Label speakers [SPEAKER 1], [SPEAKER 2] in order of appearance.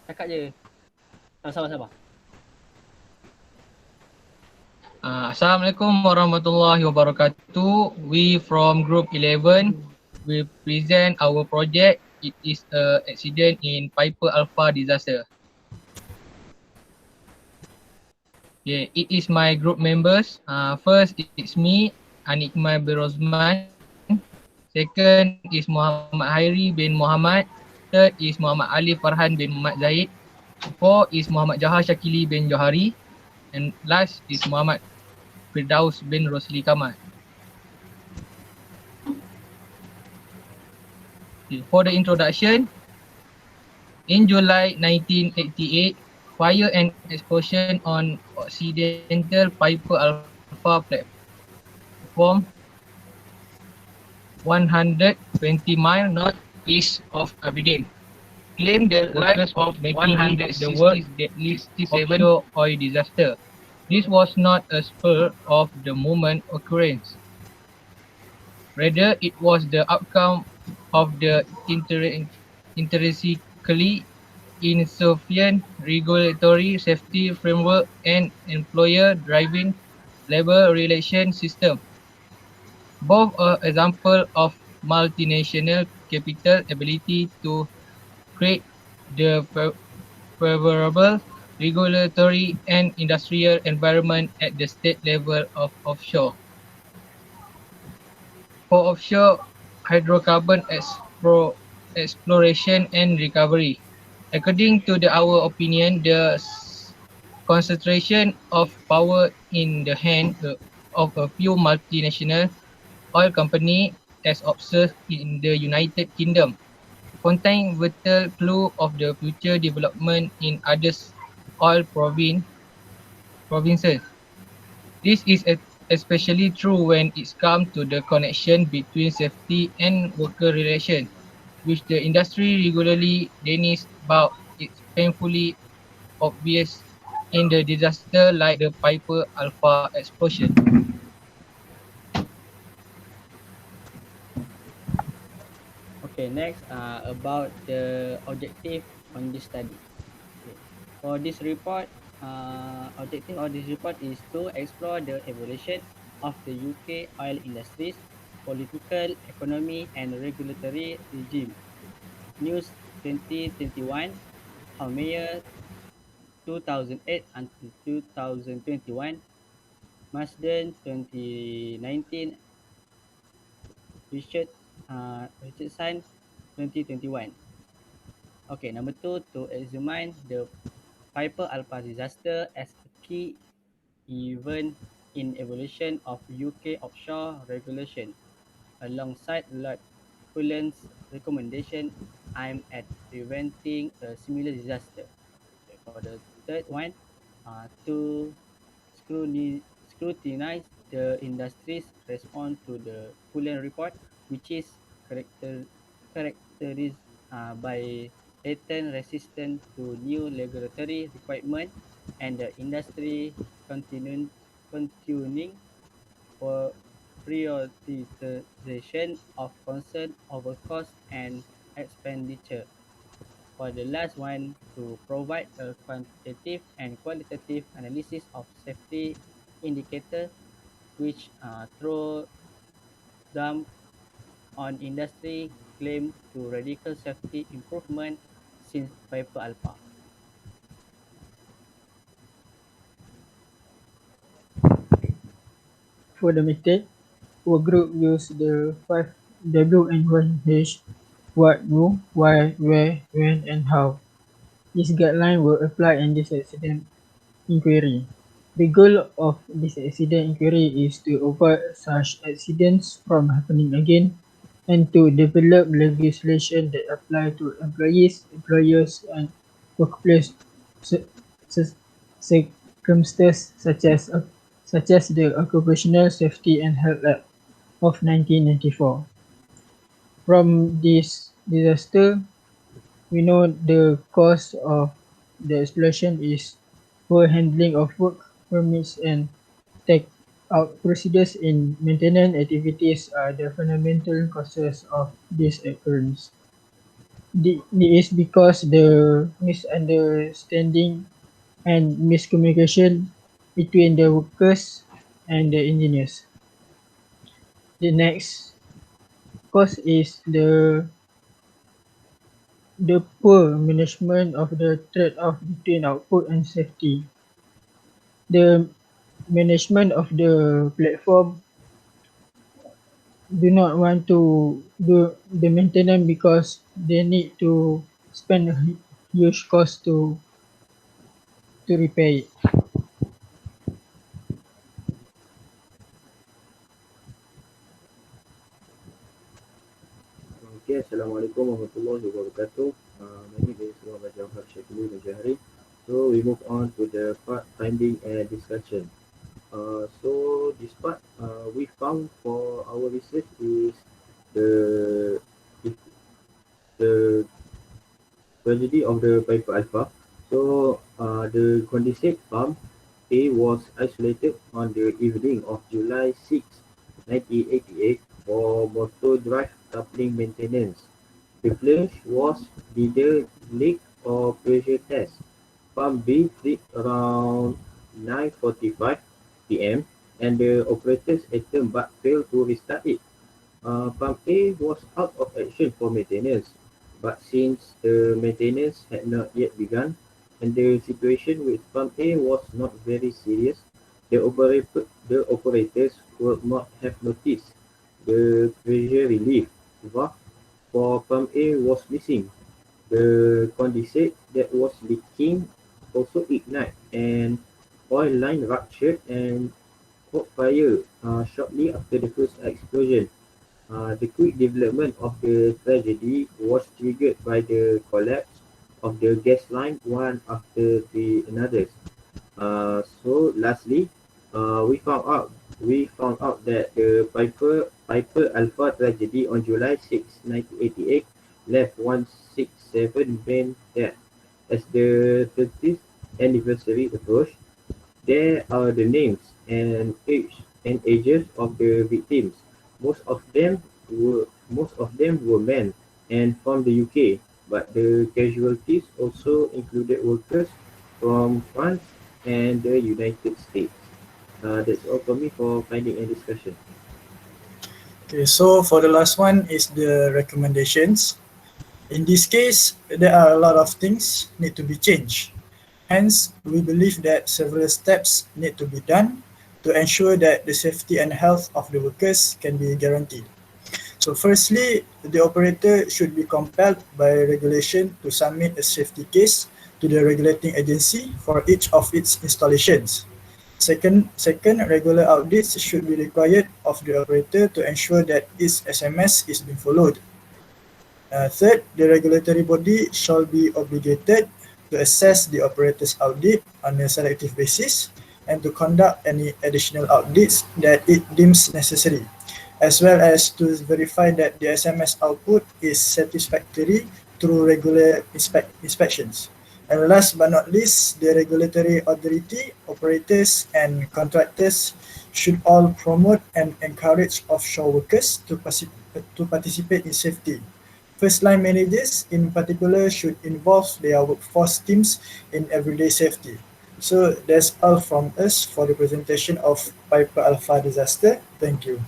[SPEAKER 1] Cakap je. Sabar.
[SPEAKER 2] Assalamualaikum warahmatullahi wabarakatuh. We from Group 11 will present our project. It is a accident in Piper Alpha disaster. Yeah, it is my group members. First, it's me, Anikmai bin Rosman. Second is Muhammad Hairi bin Muhammad. Third is Muhammad Ali Farhan bin Muhammad Zaid. Four is Muhammad Jahar Shakili bin Johari. And last is Muhammad Firdaus bin Rosli Kamal. Okay, for the introduction, in July 1988, fire and explosion on Occidental Piper Alpha platform 120 miles northeast of Aberdeen claimed the lives of 160 the world's deadliest offshore oil disaster. This was not a spur of the moment occurrence. Rather, it was the outcome of the intrinsically insufficient regulatory safety framework and employer-driven labor relations system. Both are examples of multinational capital ability to create the favorable regulatory and industrial environment at the state level of offshore. For offshore hydrocarbon exploration and recovery. According to our opinion, the concentration of power in the hand of a few multinational oil companies, as observed in the United Kingdom, contain vital clue of the future development in other provinces. This is especially true when it comes to the connection between safety and worker relations, which the industry regularly denies about. It's painfully obvious in the disaster like the Piper Alpha explosion.
[SPEAKER 1] Okay, next about the objective on this study. Okay. For this report, objective of this report is to explore the evolution of the UK oil industries, political, economy, and regulatory regime. News 2021, Haumea 2008 until 2021, Marsden 2019, Richard Richardson 2021. Okay, number two, to examine the Piper Alpha disaster as a key event in evolution of UK offshore regulation. Alongside Lord Cullen's recommendation aimed at preventing a similar disaster. Okay, for the third one, to scrutinize the industry's response to the Cullen report, which is characterized by latent resistance to new regulatory requirements and the industry continuing for prioritization of concern over cost and expenditure. For the last one, to provide a quantitative and qualitative analysis of safety indicator which throw them on industry claim to radical safety improvement since Piper Alpha.
[SPEAKER 3] For the method, our group used the 5 W and 1H: what, who, why, where, when, and how. These guidelines were applied in this accident inquiry. The goal of this accident inquiry is to avoid such accidents from happening again and to develop legislation that apply to employees, employers, and workplace circumstances such as the Occupational Safety and Health Act of 1994. From this disaster, we know the cause of the explosion is poor handling of work permits and take-out procedures in maintenance activities are the fundamental causes of this occurrence. Is because the misunderstanding and miscommunication between the workers and the engineers. The next cause is the poor management of the trade-off between output and safety. The management of the platform do not want to do the maintenance because they need to spend a huge cost to repair it.
[SPEAKER 4] Okay, Assalamualaikum warahmatullahi wabarakatuh. My name is Muhammad Jawhar Syakili Najari. So we move on to the part finding and discussion. So this part we found for our research is the the tragedy of the Piper Alpha. So the condensate pump A was isolated on the evening of July 6, 1988 for motor drive coupling maintenance. The flash was neither leak or pressure test. Pump B tripped around 9:45 p.m. and the operators attempt but failed to restart it. Pump A was out of action for maintenance, but since the maintenance had not yet begun and the situation with Pump A was not very serious, the operators would not have noticed the pressure relief valve for Pump A was missing. The condensate that was leaking also ignited and oil line ruptured and caught fire shortly after the first explosion. The quick development of the tragedy was triggered by the collapse of the gas line one after the another. So lastly, we found out that the Piper Alpha tragedy on July 6, 1988 left 167 men dead. As the 30th anniversary approached, there are the names and ages of the victims. Most of them were men and from the UK, but the casualties also included workers from France and the United States. That's all for me for finding and discussion.
[SPEAKER 5] Okay, so for the last one is the recommendations. In this case, there are a lot of things need to be changed. Hence, we believe that several steps need to be done to ensure that the safety and health of the workers can be guaranteed. So firstly, the operator should be compelled by regulation to submit a safety case to the regulating agency for each of its installations. Second, regular audits should be required of the operator to ensure that its SMS is being followed. Third, the regulatory body shall be obligated to assess the operator's audit on a selective basis and to conduct any additional audits that it deems necessary, as well as to verify that the SMS output is satisfactory through regular inspections. And last but not least, the regulatory authority, operators, and contractors should all promote and encourage offshore workers to participate in safety. First line managers in particular should involve their workforce teams in everyday safety. So that's all from us for the presentation of Piper Alpha disaster. Thank you.